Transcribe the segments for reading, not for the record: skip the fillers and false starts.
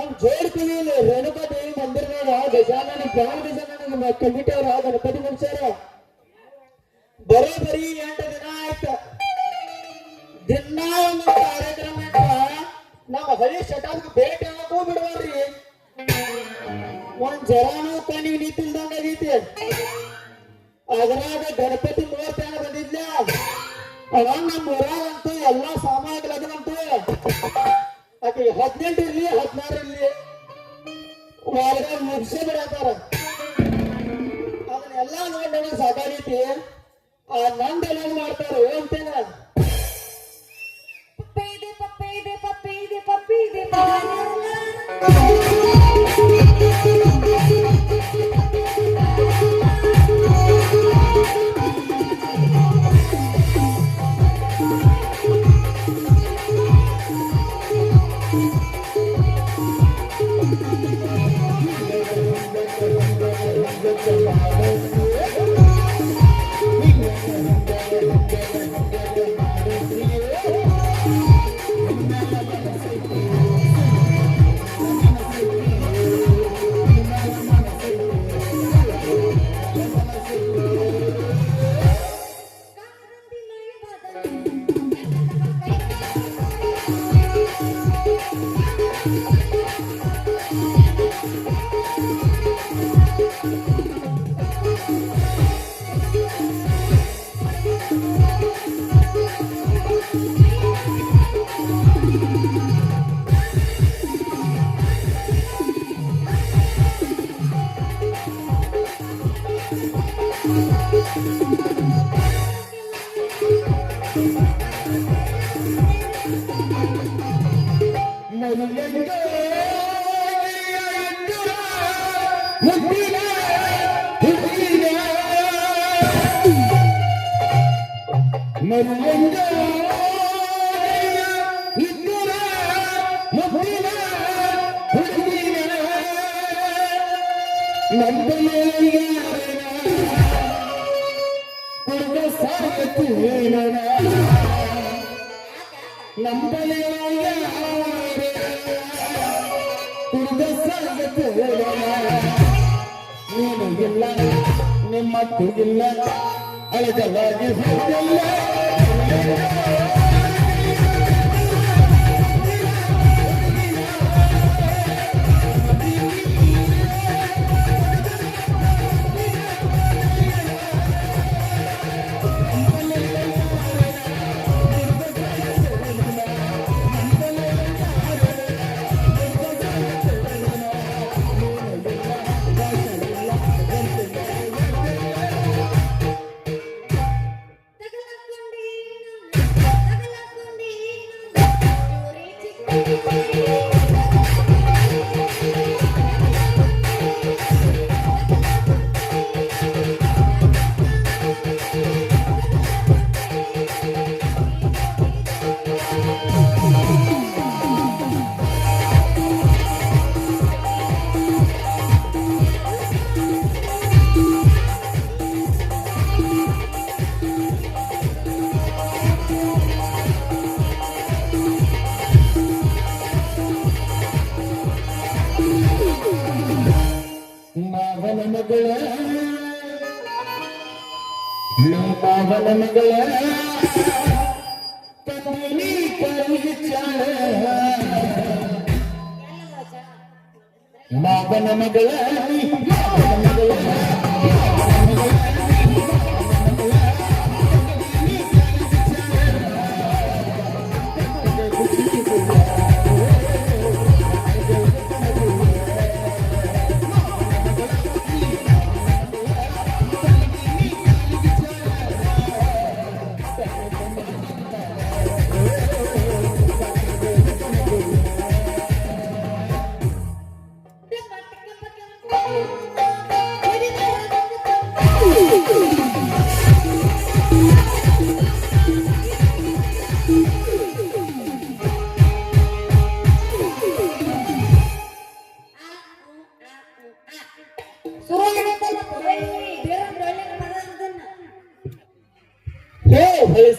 ನಮ್ ಜೋಡ್ತೀವಿ ರೇಣುಕಾ ದೇವಿ ಮಂದಿರದಾಗ ಗಜಾನನ ಬಾಳ ಗಜಾನನ ಕಮಿಟಿ ಅವ್ರ ಗಣಪತಿ ಮುಗಿಸ್ಯಾರ. ಬರೀ 8 ದಿನ ಆಯ್ತು. ದಿನ ಒಂದು ಕಾರ್ಯಕ್ರಮ ನಮ್ಮ ಹಳಿ ಶಟಾಕ್ ಭೇಟಿ ಆಗಕ್ಕೂ ಬಿಡವಾರ್ರಿ. ಒಂದ್ ಜರಾನು ಕಣ್ಣಿಗೆ ನಿಂತಿಲ್ದಂಗ ಆಗೈತಿ. ಅದ್ರಾಗ ಗಣಪತಿ ಮೂವತ್ತು ಜನ ಬಂದಿದ್ಲ. ಅವಾಗ ನಮ್ಮ ಊರಾಗಂತೂ ಎಲ್ಲಾ ಸಾಮಾನುಗಳಂತೂ ಆಕೆ 18 ಇರ್ಲಿ 16 ಇರ್ಲಿ ಒಳಗ ಮುಗಿಸೇ ಬಿಡತ್ತಾರ. ಅದನ್ನೆಲ್ಲಾ ನೋಡಿ ನನಗೆ ಸಾಕಾಗೈತಿ. ಆ ನಂದೆಲ್ಲ ಮಾಡ್ತಾರ ಅಂತೇನ ನಿಮ್ಮ ತುಗಿಲ್ಲ ಅಳಜವಾಗಿ ಮಾವನ ಮಗಳ ತಂದಿನಿ ಕರುಚಾಳ ಮಾವನ ಮಗಳ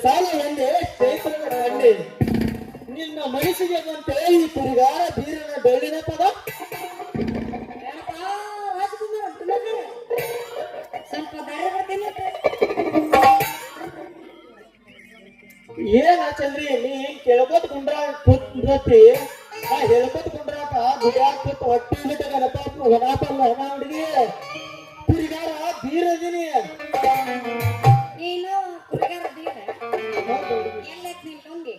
ಸಾಲ ಒಂದೇ ಚೈತ್ರನ ಕಂಡೆ ನಿನ್ನ ಮನಸ್ಸಿಗೆ ಬಂತೆ ಈ ತಿರುಗಾರ ಬೀರನ ಬೆಳ್ಳಿನ ಪದ ಗುಡಿಯಾಕ ಹೊಟ್ಟಿ ಬಿಟ್ಟ ಗಣಪಲ್ಲ ಹುಡುಗಿ ಕುರಿಗಾರ ಬೀರದಿನಿ ನೀನು ಕುರಿಗಾರ ಬೀರ ಎಲ್ಲೈತ್ ನಿನ್ ಲುಂಗಿ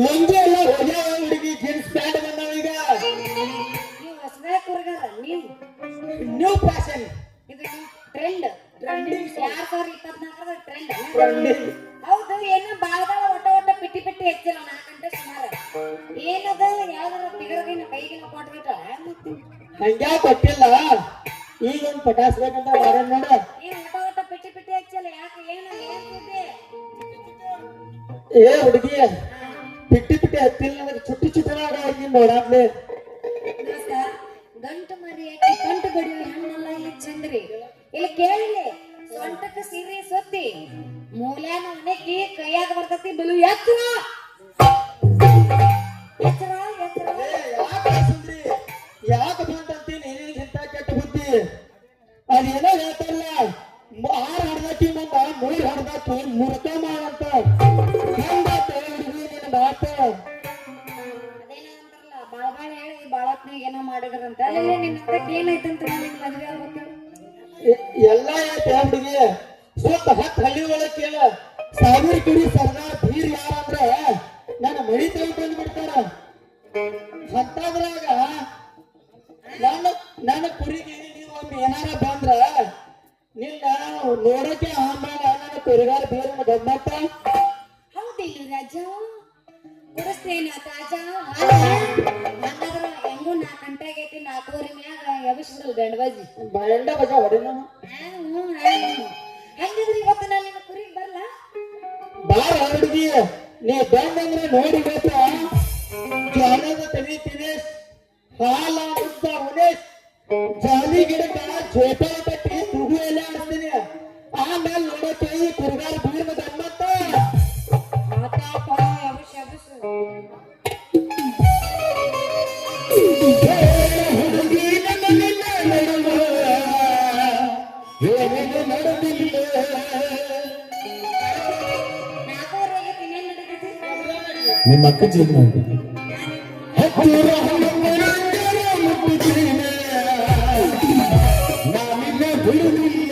ಲುಂಗಿ ಎಲ್ಲ ಹೋಗ್ಯಾವ ಹುಡುಗಿ ಜೀನ್ಸ್ ಪ್ಯಾಂಟ್ ಬಂದಾವ ಈಗ ನೀವು ಹೊಸದೇ ಕುರಿಗಾರ ನೀವು ನ್ಯೂ ಫ್ಯಾಷನ್ ಇದು ಟ್ರೆಂಡ್ ಟ್ರೆಂಡಿಂಗ್ 2024 ಟ್ರೆಂಡ್ ಟ್ರೆಂಡಿಂಗ್ ಹೌದು ಏನೋ ಬಾಳದಾಗ ಒಟ್ಟ ಪಿಟ್ಟಿ ಹೆಚ್ಚಿಲ್ಲ 4 ಗಂಟೆ ಸುಮಾರು ಏನದು ಯಾವ್ದಾರ ಬಿಗರಗಿನ ಕೈಗಿನ ಕೊಟ್ಬಿಟ್ಟ ಹಂಗ್ಯಾ ಕೊಟ್ಟಿಲ್ಲ ಈಗ ಒಂದು ಪಟಾಸ್ಬೇಕಂತ ಮಾಡ್ಯಾನ ನೋಡ ಏನ್ ಒಟ್ಟ ಪಿಟ್ಟಿ ಹೆಚ್ಚಿಲ್ಲ ಯಾಕೆ ಏನ್ ಸುದ್ದಿ ಏ ಹುಡುಗಿ ಪಿಟ್ಟಿ ಹತ್ತಿಲ್ಲ ನನಗೆ ಚುಟ್ಟಿ ಚುಟ್ಟನಾಗ ನೋಡಾದ್ಲೆ ಗಂಟು ಮರಿ ಹಾಕಿ ಗಂಟು ಬಡಿಯೋ ಹೆಣ್ಣೆಲ್ಲ ಇಲ್ಲಿ ಚಂದ್ರಿ ಇಲ್ಲಿ ಕೇಳಿಲಿ ಸೊಂಟಕ್ಕೆ ಸೀರೆ ಸೊತ್ತಿ ಮೂಲ್ಯಾನ ಒಣಗಿ ಕೈಯಾಗ ಬರ್ತತಿ ಬಲು ಎತ್ತರ ಎತ್ತರ ಎತ್ತರ ಯಾಕೆ ಬಂದಂತೀನಿ ಇಂಥ ಕೆಟ್ಟ ಬುದ್ಧಿ ಅದೇನೋ ಹೇಳ್ತಾರಲ್ಲ 6 ಹೊಡೆದಾಕಿ ಮುಂದ 3 ಹೊಡೆದಾಕಿ ಮುರ್ಕ ಮಾಡಂತ ಹೆಂಗಾತ ಹುಡುಗಿ ನಿನ್ನ ಮಾತ ಅದೇನೋ ಅಂತಾರಲ್ಲ ಬಾಳ ಹೇಳಿ ಬಾಳತ್ನಾಗ ಏನೋ ಮಾಡಿದ್ರಂತ ಅಲ್ಲಿ ನಿನ್ನ ಏನೈತಂತ ನಿನ್ ಮದ್ವೆ ಆಗ್ಬೇಕು ಎಲ್ಲ ಐತೆ ಹುಡುಗಿ ಸುತ್ತ 10 ಹಳ್ಳಿ ಒಳಗೆ ಕೇಳ 1000 ಕಿಡಿ ಸರ್ದಾರ್ ಬೀರ್ ಯಾರಂದ್ರ ನನ್ನ ಮಳಿ ತೆಗೆದು ಬಂದು ಬಿಡ್ತಾರ ಅಂತದ್ರಾಗ ನನ್ನ ಕುರಿಗೆ ನೀವು ಒಮ್ಮೆ ಏನಾರ ಬಂದ್ರ ನಿನ್ನ ನೋಡಕ್ಕೆ ಆಮೇಲೆ ನನ್ನ ಕುರಿಗಾರ ಬೀರನ್ನ ಗಮ್ಮತ್ತ ಹೌದಿಲ್ಲ ರಾಜ ಕುಡಿಸ್ತೇನ ತಾಜ ಹಂಗಾದ್ರ ಹೆಂಗೂ 4 ಗಂಟೆ ಆಗೈತಿ 4:30 ಮ್ಯಾಗ ಎಬ್ಬಿಸ್ಬಿಡಲ್ ಬೆಂಡಬಾಜಿ ಬಂಡ ಬಜ ಹೊಡೆನ ಹಂಗಿದ್ರೆ ಇವತ್ತು ನಾನು ನಿನ್ನ ಕುರಿಗೆ ಬರಲ್ಲ ಬಾರ ಹುಡುಗಿ ನೀ ಬಂದಂದ್ರೆ ನೋಡಿ ಗೊತ್ತ ಜಾನದ ತೆಗಿತೀನಿ ಹಾಲ ಉದ್ದ ಉನೇಶ್ ಜಾಲಿ ಗಿಡಕ್ಕ ಜೋಪಾನ ಕಟ್ಟಿ ತುಗು ಎಲ್ಲ ಆಡ್ತೀನಿ ಆಮೇಲೆ ನೋಡಕ್ಕೆ ಈ ಕುರಿಗಾರ ಬೀರ್ನ ಗಮ್ಮತ್ತ ಆತಾಪ ಎಬ್ಬಿಸ್ ಎಬ್ಬಿಸ್ ಹುಡುಗಿ ನನ್ನಿಲ್ಲ ನಡುವ ಏನೇನು ನಡೆದಿಲ್ಲ 4:30 ಆಗೈತಿ ಇನ್ನೇನ್ ನಡೀತೈತಿ ನಿಮ್ಮ ಅಕ್ಕ ಜೀವನ ಹತ್ತಿರ ಹಣ್ಣುಗಳ ಮುಟ್ಟಿದ್ದೀನಿ ನಾನಿನ್ನ ಬಿಡುವುದಿಲ್ಲ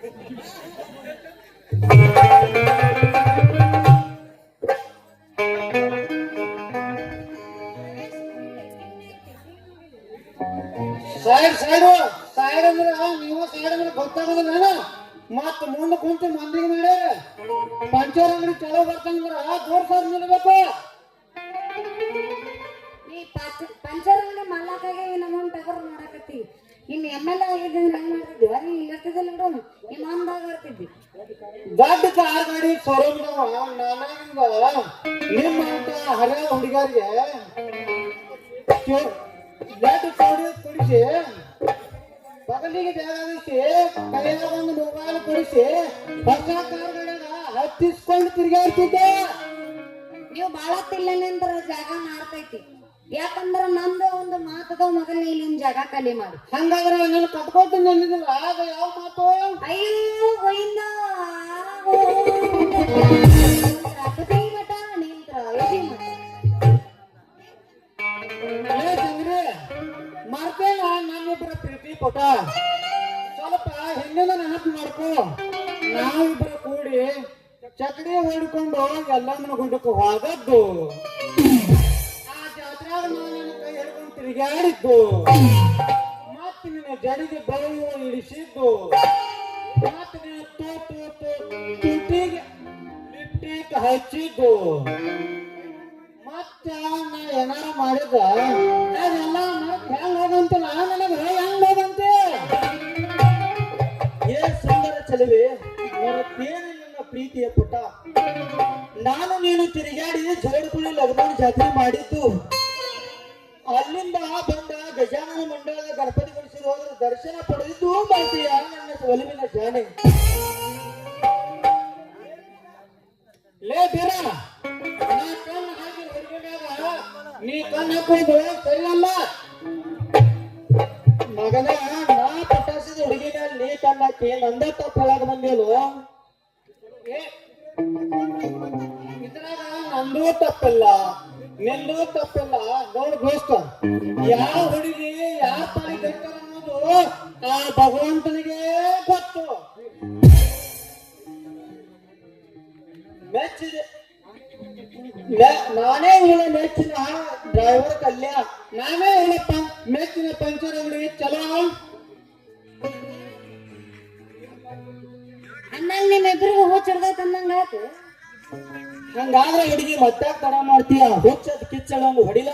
ಸೈಡ್ ಸೈಡ್ ಅಂದ್ರೆ ನೀವು ಸೈಡ್ ಅಂದ್ರೆ ಗೊತ್ತಾಗೋದಿಲ್ಲ ಮತ್ ಮುಂದೆ ಕುಂತು ಮಂದಿಗೆ ಮಾಡಿ ಪಂಚರ್ ಅಂಗಡಿ ಚಲೋ ಬರ್ತಂದ್ರ ದೂರ ಸರ್ ನಿಲ್ಬೇಕು. ನೀ ಪಂಚರ್ ಅಂಗಡಿ ಮಾಡ್ಲಾಕಾಗೆ ನಮ್ಮ ಟಗರ್ ಮಾಡಾಕತ್ತಿ. ಇನ್ MLA ಆಗಿದ್ದಂದ್ರೆ ಹೆಂಗ್ ಮಾಡ್ತಿದ್ವಿ? ಅಲ್ಲಿ ಇರ್ತಿದ್ದಿಲ್ಲ ಬಿಡು, ನಿಮ್ಮ ಅಂದಾಗ ಇರ್ತಿದ್ವಿ. ದೊಡ್ಡ ಕಾರ್ ಗಾಡಿ ಶೋರೂಮ್ದವ ನಾನಾಗಿಂದ ನಿಮ್ಮಂತ ಹರಿಯ ಹುಡುಗರಿಗೆ ದೊಡ್ಡ ಚೌಡಿ ಕೊಡಿಸಿ ಬಗಲಿಗೆ ಜಾಗಿಸಿ ಕೈಯಾಗ ಒಂದು ಮೊಬೈಲ್ ಕೊಡಿಸಿ ಹೊಸ ಕಾರ್ ಗಾಡಿಯಾಗ ಹತ್ತಿಸ್ಕೊಂಡು ತಿರ್ಗಾಡ್ತಿದ್ದೆ. ನೀವು ಬಾಳತ್ತಿಲ್ಲಂದ್ರ ಜಾಗ ನಾರ್ತೈತಿ. ಯಾಕಂದ್ರ ನಂದು ಒಂದು ಮಾತದ ಮೊದಲು ಇಲ್ಲಿ ನಿಮ್ ಜಾಗ ಖಾಲಿ ಮಾಡಿ. ಹಂಗಾದ್ರೆ ನಾನು ಕಟ್ಕೊಟ್ಟು ನಂದಿದ್ರ ಆಗ ಯಾವ ಮಾತು? ಅಯ್ಯೋ ಗೋವಿಂದ ರಾಕತಿ ಮಠ ನಿಂತ್ರ ಎದಿ ಮಠ. ಮರ್ತೇನ ನಮ್ಮಿಬ್ಬರ ಪ್ರೀತಿ ಪಟ ಸ್ವಲ್ಪ ಹಿಂದಿನ ನೆನಪು ಮಾಡ್ಕೊ. ನಾವಿಬ್ಬರು ಕೂಡಿ ಚಕಡಿ ಹೊಡ್ಕೊಂಡು ಎಲ್ಲಮ್ಮನ ಗುಡ್ಡಕ್ಕೆ ಹೋಗದ್ದು, ಆ ಜಾತ್ರೆಯಾಗ ನಾನು ಕೈ ಹಿಡ್ಕೊಂಡು ತಿರುಗಾಡಿದ್ದು, ಮತ್ತೆ ನಿನ್ನ ಜಡಿಗೆ ಬಳೆಯು ಇಳಿಸಿದ್ದು, ಮತ್ತೆ ನೀನು ತುಟಿಗೆ ಲಿಪ್ಟಿಕ್ ಹಚ್ಚಿದ್ದು, ಮತ್ತೆ ನಾ ಏನಾರ ಮಾಡಿದ ಅದೆಲ್ಲ ಹೆಂಗ್ ಹೋಗಂತೆ ನನಗೆ ಹೆಂಗ್ ಹೋಗಂತೆ. ಏನ್ ಸುಂದರ ಚಲುವೆ ಮರತ್ತೇನು ನನ್ನ ಪ್ರೀತಿಯ ಪುಟ. ನಾನು ನೀನು ತಿರುಗಾಡಿ ಜೋಡುಕುಳಿ ಲಗ್ನ ಜಾತ್ರೆ ಮಾಡಿದ್ದು, ಅಲ್ಲಿಂದ ಬಂದ ಗಜಾನನ ಮಂಡಳದ ಗಣಪತಿ ಗುಡಿಸಿದ ಹೋದ್ರೆ ದರ್ಶನ ಪಡೆದಿದ್ದು ಮಾಡ್ತೀಯ ನನ್ನ ಒಲಿವಿನ ಜಾನೆ. ಲೇ ಬೀರ, ನಾ ಕಣ್ಣು ಹಾಕಿ ಹುಡುಗನಾಗ ನೀ ಕಣ್ಣು ಹಾಕೊಂಡು ಸರಿಯಲ್ಲ ಮಗನ. ನಾ ಪಟಾಸಿದ ಹುಡುಗಿನ ನೀ ಕಣ್ಣು ಹಾಕಿ ನಂದ ತಪ್ಪು ಹೇಳಕ್ ಬಂದೇಳು. ಇದ್ರಾಗ ನಂದೂ ತಪ್ಪಿಲ್ಲ ನಿಂದೂ ತಪ್ಪಿಲ್ಲ. ನೋಡ್ ದೋಸ್ತ, ಯಾವ ಹುಡುಗಿ ಯಾವ ತಾಳಿ ಕಟ್ಟಾರ ಅನ್ನೋದು ಆ ಭಗವಂತನಿಗೆ ಗೊತ್ತು. ಮೆಚ್ಚಿದೆ ನಾನೇ ಇವಳ ಮೆಚ್ಚಿನ ಡ್ರೈವರ್ ಕಲ್ಯ, ನಾನೇ ಇವಳ ಮೆಚ್ಚಿನ ಪಂಚರ್ ಅಂಗಡಿ ಚಲೋ. ಅಂದಂಗ ನಿಮ್ಮಿಬ್ರಿಗೂ ಹುಚ್ಚಿಡ್ದೈತೆ ಅಂದಂಗ ಆಯ್ತು. ಹಂಗಾದ್ರೆ ಹುಡುಗಿ ಮತ್ತೆ ತಡ ಮಾಡ್ತೀಯ? ಹುಚ್ಚದ್ ಕಿಚ್ಚಳ ಹೊಡಿಲ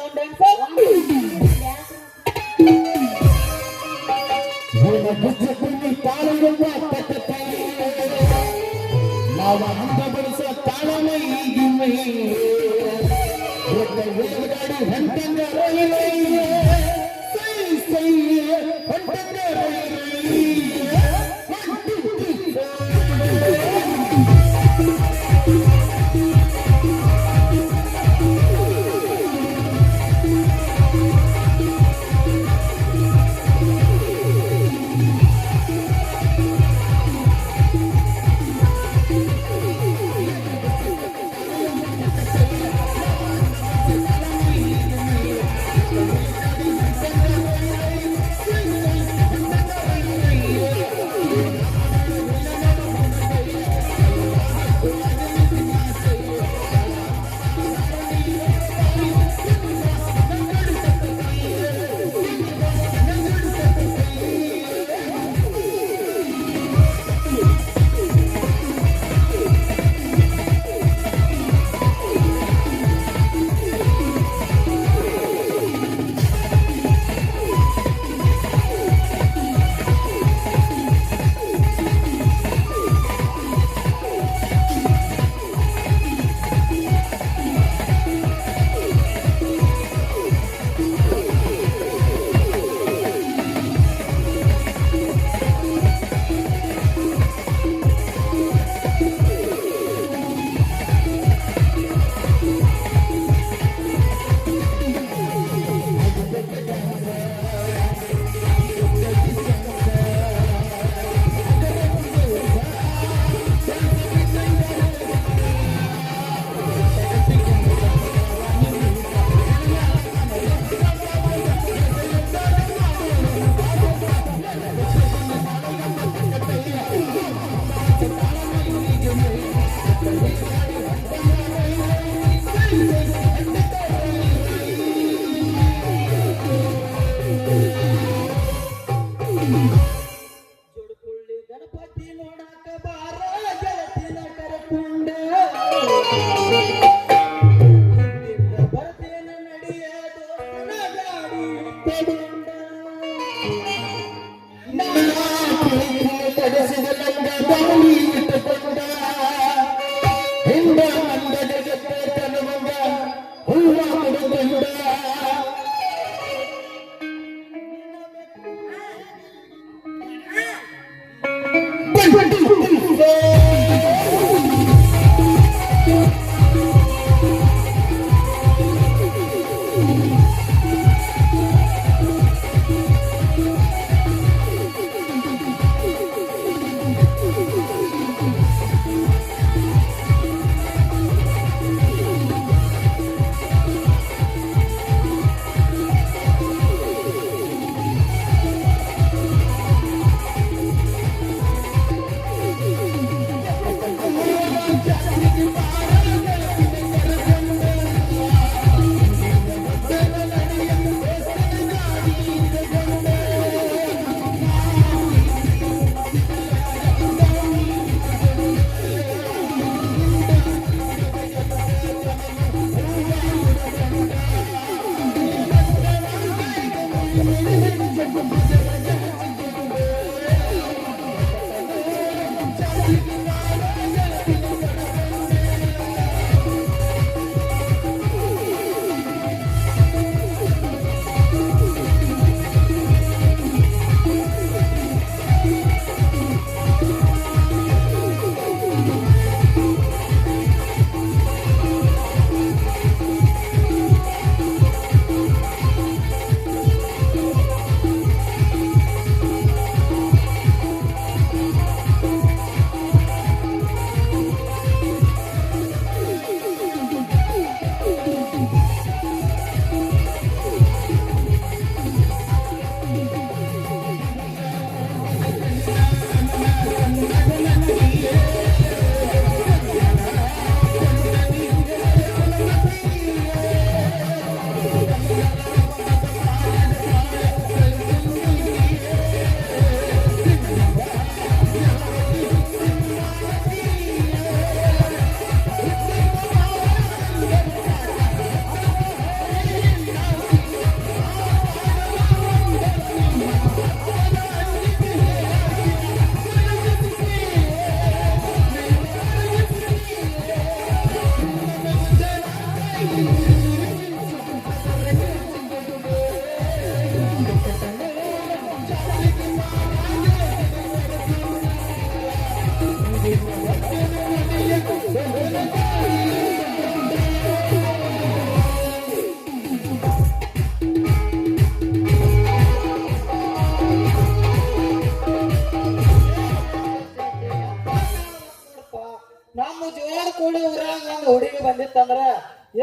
ನಮ್ಮ ಜೋರ್ ಕೂಡಿ ಊರಾಗ ಒಂದು ಹುಡುಗಿ ಬಂದಿತ್ತಂದ್ರ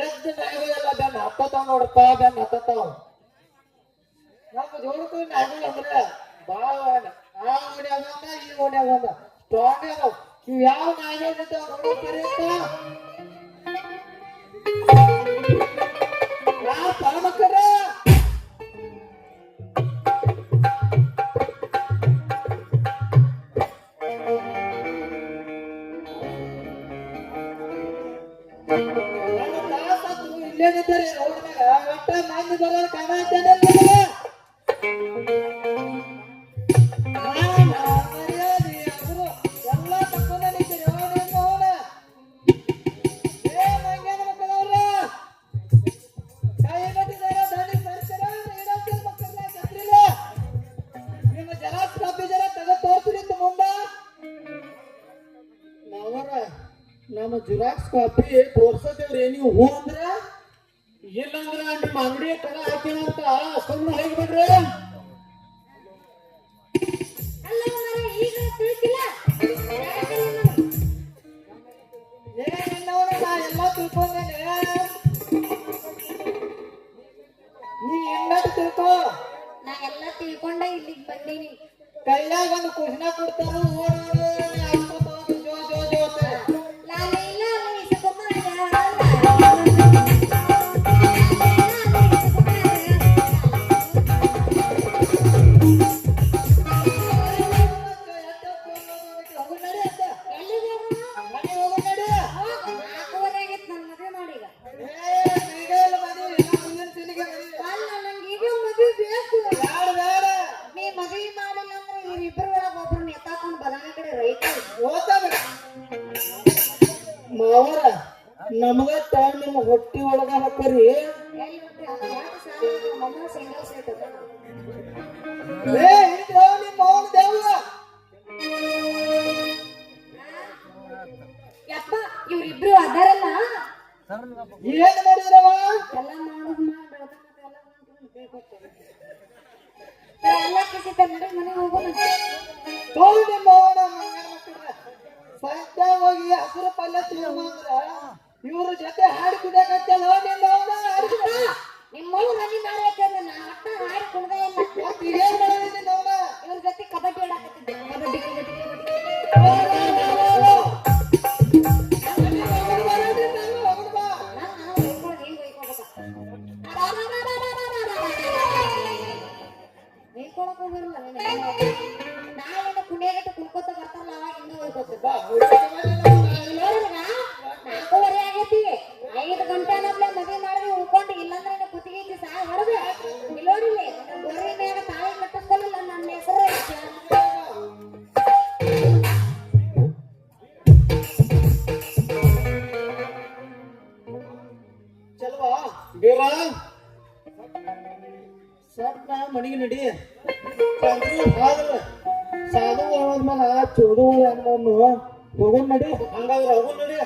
ಎಷ್ಟ್ ನಾಯಿಗಳೆಲ್ಲ ಬೆನ್ನ ಹತ್ತತಾವ ನೋಡಪ್ಪ, ಬೆನ್ನ ಹತ್ತತಾವ. ನಮ್ಮ ಜೋರ್ ಕೂಡಿ ನಾಯಿಗಳು ಅಂದ್ರೆ ಬಾಳ ಆ ಓಣ್ಯಾಗ ಒಂದ ಈ ಓಣ್ಯಾಗ ಒಂದ ಸ್ಟ್ರಾಂಗ್ ಅದಾವ. ಇವ್ ಯಾವ ನಾಯಿಗಳಿರ್ತಾವ ನೋಡಿರ್ತೀರಿ ಯಾವ ಪರಮಕ್ಕರ ಇಲ್ಲೇನಿದ್ದಾರೆ ರೋಡ್ನಾಗ ಒಟ್ಟ ಮಂದಿ ಬರೋದು ಕಾಣಾಯ್ತೇನೆ ಮರ್ಯಾದೆ ಅವರು ಎಲ್ಲ ತಕ್ಕೊಂಡ ನಿಂತೀರಿ. ಅವನ ಏ ಮಂಗ್ಯಾನ ಮಕ್ಕಳವ್ರ ಕೈ ಕಟ್ಟಿದಾರ ದಾಡಿ ಸರ್ಕಾರ ಇಡಂತ ಮಕ್ಕಳ ಕತ್ರಿಲ್ಲ ನಿಮ್ಮ ಜನ ಕಾಪಿ ಜನ ತೆಗೆದು ತೋರ್ಸ್ರಿ ಅಂತ ಮುಂದ ನಾವರ ನಮ್ಮ ಜುರಾಕ್ಸ್ ಕಾಪಿ ತೋರ್ಸದೇವ್ರಿ. ನೀವು ಹೂ ಅಂದ್ರ ಇಲ್ಲಂದ್ರ ನಿಮ್ಮ ಅಂಗಡಿ ಕಡೆ ಹಾಕಿನಂತ ಸುಮ್ಮನೆ ಹೋಗ್ಬಿಡ್ರಿ. ನಾ ಎಲ್ಲ ತಿಳ್ಕೊಂಡೇನೆ, ನೀ ಹೆಂಗಾದ್ರು ತಿಳ್ಕೊ. ನಾ ಎಲ್ಲ ತಿಳ್ಕೊಂಡ ಇಲ್ಲಿಗೆ ಬಂದೀನಿ. ಕೈಯಾಗ ಒಂದು ಕುಶನ ಕೊಡ್ತಾರ ಓಡೋಡು ಜೋ ಜೋ ಜೋ ಅಂತಾರೆ. ಮಾವರ ನಮಗ ನಿಮ್ಮ ಹೊಟ್ಟಿ ಒಳಗ ಹಾಕರಿ. ನಿಮ್ಮ ಮೌನ ದೇವ ಇವ್ರಿಬ್ರು ಅದಾರಲ್ಲ ಏನ್ ಮಾಡಿದ್ರವ ಎಲ್ಲ ಮಾಡೋದು ಎಲ್ಲ ಕಿಸಿತ ನಡಿ ಮನೆಗೆ ಹೋಗೋಣ ತೋಡಿ ಮೋಣ ಸಾಯ್ತಾ ಹೋಗಿ ಹಸಿರು ಪಲ್ಯ ತಿಂದ್ರ ಇವ್ರ ಜೊತೆ ಹಾಡಿ ಕುಡಿಯಕತ್ತಲ್ಲ ನಿಮ್ಮ ಮನೆ ಮಾಡ್ಬೇಕಂದ್ರೆ ನಾ ಒಟ್ಟ ಹಾಡಿ ಕುಡ್ದೇ ಇಲ್ಲ ಏನ್ ಮಾಡಿದೀನಿ ನೋಡ ಇವ್ರ ಜೊತೆ ಕಬಡ್ಡಿ ಆಡಕತ್ತಿದ್ದೆ ಕಬಡ್ಡಿ ಹೇಳ್ಕೊಳಕ್ ಹೋಗಿರಲ್ಲ ನಾವೇನ ಕುಣಿಯಗಟ್ಟು ಕುಣ್ಕೋತ ಬರ್ತಾರಲ್ಲ ಅವಾಗ ಹಿಂಗ ಹೋಗ್ಕೋತ ನಾಲ್ಕೂವರೆ ಆಗೈತಿ 5 ಗಂಟೆ ಅನ್ನೋದ್ಲೆ ಮದುವೆ ಮಾಡಿದ್ವಿ ಉಳ್ಕೊಂಡು ಇಲ್ಲಾಂದ್ರೆ ಕುತ್ತಿಗೆ ಐತಿ ಸಾ ಹೊರದೆ ಇಲ್ಲಿ ನೋಡಿಲ್ಲಿ ಗೋರಿ ಮ್ಯಾಗ ತಾಳಿ ಕಟ್ಟಿಸ್ಕೊಳ್ಳಿಲ್ಲ ನನ್ನ ಹೆಸರು ಚಲ್ವಾ ಬೇವ ಸಣ್ಣ ಮನಿಗೆ ನಡಿ ಸಾಧು ಹೋದ್ಮೇಲೆ ಚೋದು ಅನ್ನೋನು ಹೋಗೋನ್ ನಡಿ ಹಂಗಾದ್ರೆ ಹೋಗೋನ್ ನಡಿ